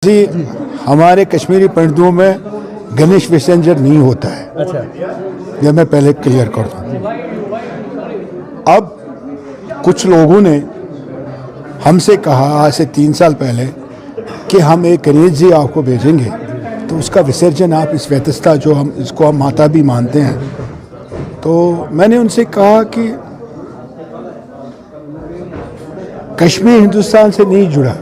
जी हमारे कश्मीरी पंडितों में गणेश विसर्जन नहीं होता है। अच्छा, यह मैं पहले क्लियर कर दूं। अब कुछ लोगों ने हमसे कहा आज से 3 साल पहले कि हम एक गणेश जी आपको भेजेंगे तो उसका विसर्जन आप इस व्यवस्था जो हम इसको हम माता भी मानते हैं। तो मैंने उनसे कहा कि कश्मीर हिंदुस्तान से नहीं जुड़ा,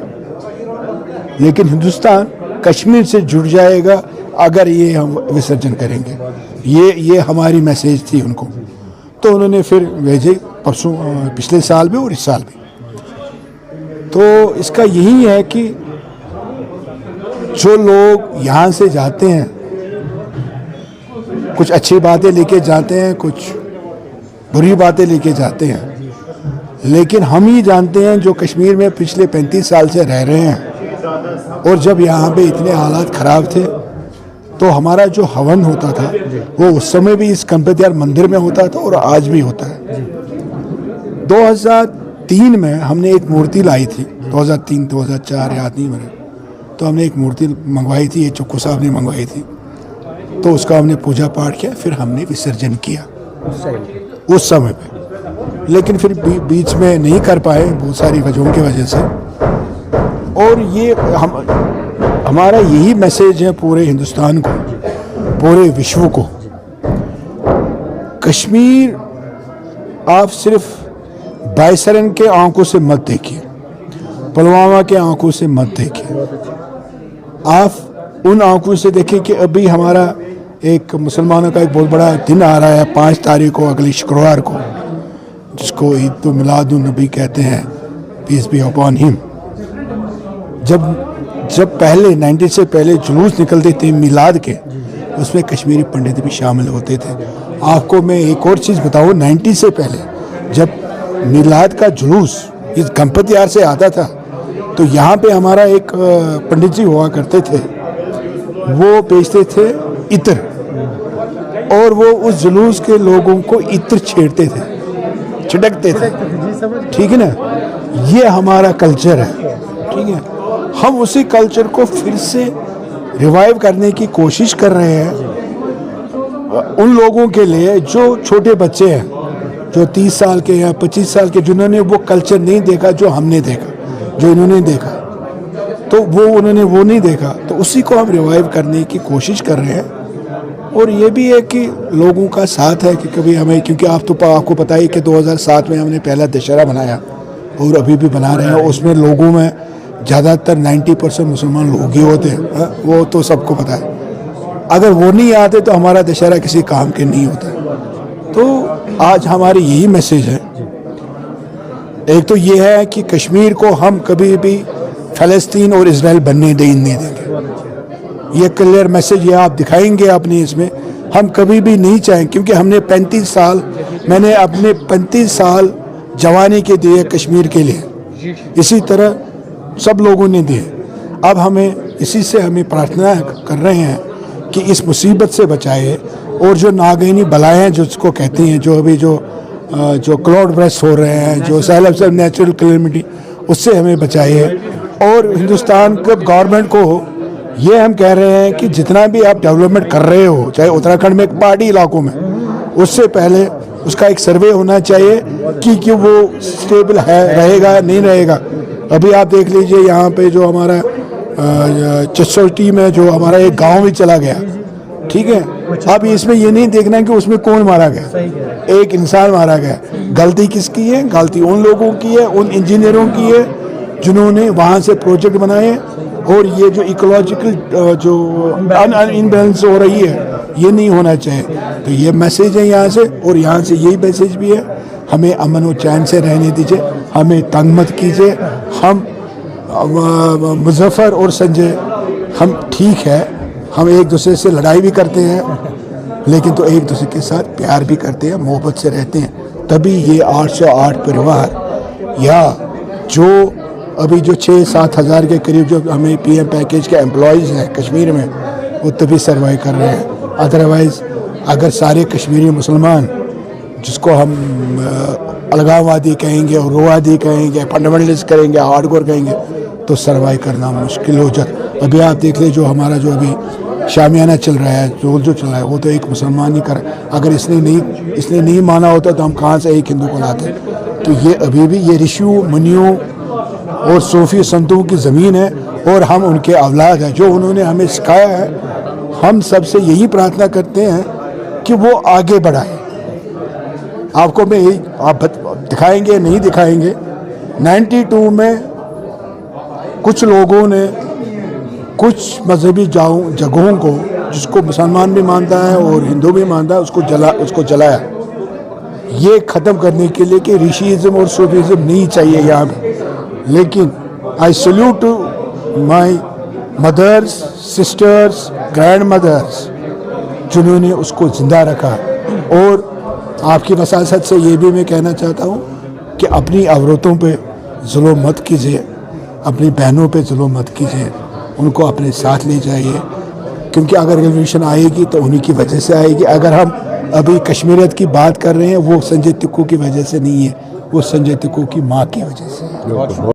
लेकिन हिंदुस्तान कश्मीर से जुड़ जाएगा अगर ये हम विसर्जन करेंगे। ये हमारी मैसेज थी उनको। तो उन्होंने फिर भेजे परसों, पिछले साल भी और इस साल भी। तो इसका यही है कि जो लोग यहाँ से जाते हैं कुछ अच्छी बातें लेके जाते हैं, कुछ बुरी बातें लेके जाते हैं, लेकिन हम ही जानते हैं जो कश्मीर में पिछले 35 साल से रह रहे हैं और जब यहाँ पे इतने हालात ख़राब थे तो हमारा जो हवन होता था वो उस समय भी इस गणपति मंदिर में होता था और आज भी होता है। 2003 में हमने एक मूर्ति लाई थी, 2003-2004 याद नहीं मेरे, तो हमने एक मूर्ति मंगवाई थी, ये चुक्कू साहब ने मंगवाई थी। तो उसका हमने पूजा पाठ किया, फिर हमने विसर्जन किया उस समय पे, लेकिन फिर बीच में नहीं कर पाए बहुत सारी वजहों की वजह से। और ये हमारा यही मैसेज है पूरे हिंदुस्तान को, पूरे विश्व को। कश्मीर आप सिर्फ बायसरन के आंखों से मत देखिए, पुलवामा के आंखों से मत देखिए, आप उन आंखों से देखिए कि अभी हमारा एक मुसलमानों का एक बहुत बड़ा दिन आ रहा है 5 तारीख को, अगली शुक्रवार को, जिसको ईद मिलादुन नबी कहते हैं, पीस बी अपॉन हिम। जब पहले 90 से पहले जुलूस निकलते थे मिलाद के, उसमें कश्मीरी पंडित भी शामिल होते थे। आपको मैं एक और चीज़ बताऊँ, 90 से पहले जब मिलाद का जुलूस इस गणपति यार से आता था तो यहाँ पे हमारा एक पंडित जी हुआ करते थे, वो बेचते थे इत्र, और वो उस जुलूस के लोगों को इत्र छेड़ते थे, छिड़कते थे। ठीक है ना, ये हमारा कल्चर है। ठीक है, हम उसी कल्चर को फिर से रिवाइव करने की कोशिश कर रहे हैं उन लोगों के लिए जो छोटे बच्चे हैं, जो 30 साल के या 25 साल के, जिन्होंने वो कल्चर नहीं देखा जो हमने देखा, जो इन्होंने देखा, तो उन्होंने वो नहीं देखा, तो उसी को हम रिवाइव करने की कोशिश कर रहे हैं। और ये भी है कि लोगों का साथ है कि कभी हमें, क्योंकि आपको पता ही कि 2007 में हमने पहला दशहरा बनाया और अभी भी बना रहे हैं। उसमें लोगों में ज़्यादातर 90% मुसलमान लोग ही होते हैं, वो तो सबको पता है। अगर वो नहीं आते तो हमारा दशहरा किसी काम के नहीं होता। तो आज हमारी यही मैसेज है। एक तो ये है कि कश्मीर को हम कभी भी फ़लस्तीन और इजराइल बनने नहीं देंगे। ये क्लियर मैसेज ये आप दिखाएंगे अपने इसमें, हम कभी भी नहीं चाहें, क्योंकि हमने 35 साल, मैंने अपने 35 साल जवानी के दिए कश्मीर के लिए, इसी तरह सब लोगों ने दिए। अब हमें इसी से हमें प्रार्थना कर रहे हैं कि इस मुसीबत से बचाए, और जो नागैनी बलाएँ जिसको कहते हैं, जो अभी जो क्लाउड बर्स्ट हो रहे हैं, जो सैलाब से नेचुरल कैलेमिटी, उससे हमें बचाइए। और हिंदुस्तान के गवर्नमेंट को ये हम कह रहे हैं कि जितना भी आप डेवलपमेंट कर रहे हो, चाहे उत्तराखंड में पहाड़ी इलाकों में, उससे पहले उसका एक सर्वे होना चाहिए कि वो स्टेबल है, रहेगा नहीं रहेगा। अभी आप देख लीजिए यहाँ पे जो हमारा चसौटी में जो हमारा एक गांव भी चला गया। ठीक है, अब इसमें ये नहीं देखना कि उसमें कौन मारा गया, एक इंसान मारा गया। गलती किसकी है? गलती उन लोगों की है, उन इंजीनियरों की है जिन्होंने वहाँ से प्रोजेक्ट बनाए। और ये जो इकोलॉजिकल जो अनबैलेंस हो रही है, ये नहीं होना चाहिए। तो ये मैसेज है यहाँ से, और यहाँ से यही मैसेज भी है, हमें अमन और चैन से रहने दीजिए, हमें तंग मत कीजिए। हम मुजफ्फर और संजय हम ठीक है, हम एक दूसरे से लड़ाई भी करते हैं, लेकिन तो एक दूसरे के साथ प्यार भी करते हैं, मोहब्बत से रहते हैं। तभी ये 808 परिवार, या जो अभी जो 6-7 हज़ार के करीब जो हमें PM पैकेज के एम्प्लॉयज़ हैं कश्मीर में, वो तभी सर्वाइव कर रहे हैं। अदरवाइज़ अगर सारे कश्मीरी मुसलमान, जिसको हम अलगाववादी कहेंगे और रोवादी कहेंगे, फंडामेंटलिस्ट कहेंगे, हार्डकोर कहेंगे, तो सर्वाइव करना मुश्किल हो जाता। अभी आप देख ले, जो हमारा जो अभी शामियाना चल रहा है, जो चल रहा है, वो तो एक मुसलमान ही कर, अगर इसने नहीं माना होता तो हम कहाँ से एक हिंदू को लाते। तो ये अभी भी ये ऋषियों मुनियों और सूफी संतों की ज़मीन है और हम उनके औलाद हैं। जो उन्होंने हमें सिखाया है, हम सबसे यही प्रार्थना करते हैं कि वो आगे बढ़ाए। आपको मैं यही, आप दिखाएंगे नहीं दिखाएंगे, 92 में कुछ लोगों ने कुछ मजहबी जगहों को, जिसको मुसलमान भी मानता है और हिंदू भी मानता है, उसको जलाया, ये ख़त्म करने के लिए कि ऋषिज़म और सूफीज़म नहीं चाहिए यहाँ पे। लेकिन I salute to my mothers, sisters, grandmothers, जिन्होंने उसको ज़िंदा रखा। और आपकी वसासत से ये भी मैं कहना चाहता हूँ कि अपनी औरतों पे जुल्म मत कीजिए, अपनी बहनों पे जुल्म मत कीजिए, उनको अपने साथ ले जाइए, क्योंकि अगर रिवॉल्यूशन आएगी तो उन्हीं की वजह से आएगी। अगर हम अभी कश्मीरियत की बात कर रहे हैं, वो संजय तिक्कू की वजह से नहीं है, वो संजय तिक्कू की माँ की वजह से है।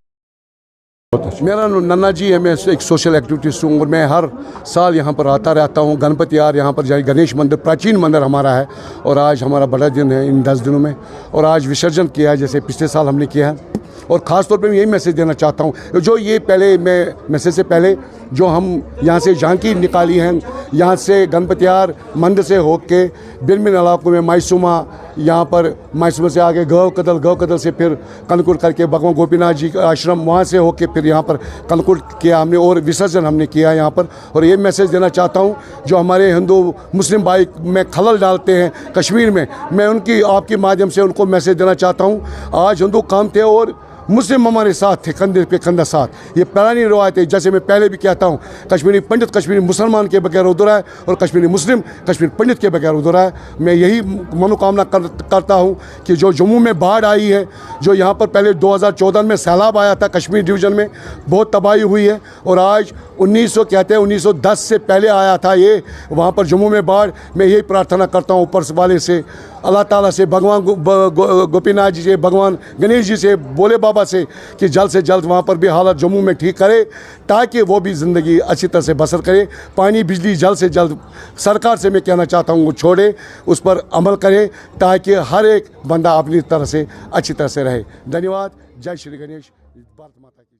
मेरा नन्ना जी है, मैं एक सोशल एक्टिविटीस्ट हूँ और मैं हर साल यहाँ पर आता रहता हूँ। गणपति यार यहाँ पर जाए, गणेश मंदिर प्राचीन मंदिर हमारा है और आज हमारा बड़ा दिन है इन 10 दिनों में, और आज विसर्जन किया है जैसे पिछले साल हमने किया है। और ख़ास तौर पे मैं यही मैसेज देना चाहता हूँ, जो ये पहले मैं मैसेज से पहले जो हम यहाँ से झांकी निकाली हैं, यहाँ से गणपतियार मंदिर से होके भिन्न इलाकों में मायसूमा, यहाँ पर मायसूमा से आगे गौ कदल से फिर कनकुट करके भगवान गोपीनाथ जी का आश्रम, वहाँ से होके फिर यहाँ पर कनकुट किया हमने और विसर्जन हमने किया यहाँ पर। और ये मैसेज देना चाहता हूँ, जो हमारे हिंदू मुस्लिम भाई में खलल डालते हैं कश्मीर में, मैं उनकी आपके माध्यम से उनको मैसेज देना चाहता हूँ। आज हिंदू काम थे और मुस्लिम हमारे साथ थे, कंधे पे कंधा साथ। ये पुरानी रवायत है, जैसे मैं पहले भी कहता हूँ, कश्मीरी पंडित कश्मीरी मुसलमान के बगैर अधूरा है और कश्मीरी मुस्लिम कश्मीर पंडित के बगैर अधूरा है। मैं यही मनोकामना करता हूँ कि जो जम्मू में बाढ़ आई है, जो यहाँ पर पहले 2014 में सैलाब आया था कश्मीर डिवीज़न में, बहुत तबाही हुई है, और आज 1910 से पहले आया था ये वहाँ पर जम्मू में बाढ़। मैं यही प्रार्थना करता हूँ ऊपर वाले से, अल्लाह ताला से, भगवान गोपीनाथ जी से, भगवान गणेश जी से, भोले बाबा से, कि जल्द से जल्द वहाँ पर भी हालत जम्मू में ठीक करे, ताकि वो भी ज़िंदगी अच्छी तरह से बसर करे। पानी बिजली जल्द से जल्द सरकार से मैं कहना चाहता हूँ वो छोड़े, उस पर अमल करें, ताकि हर एक बंदा अपनी तरह से अच्छी तरह से रहे। धन्यवाद। जय श्री गणेश। भारत माता की।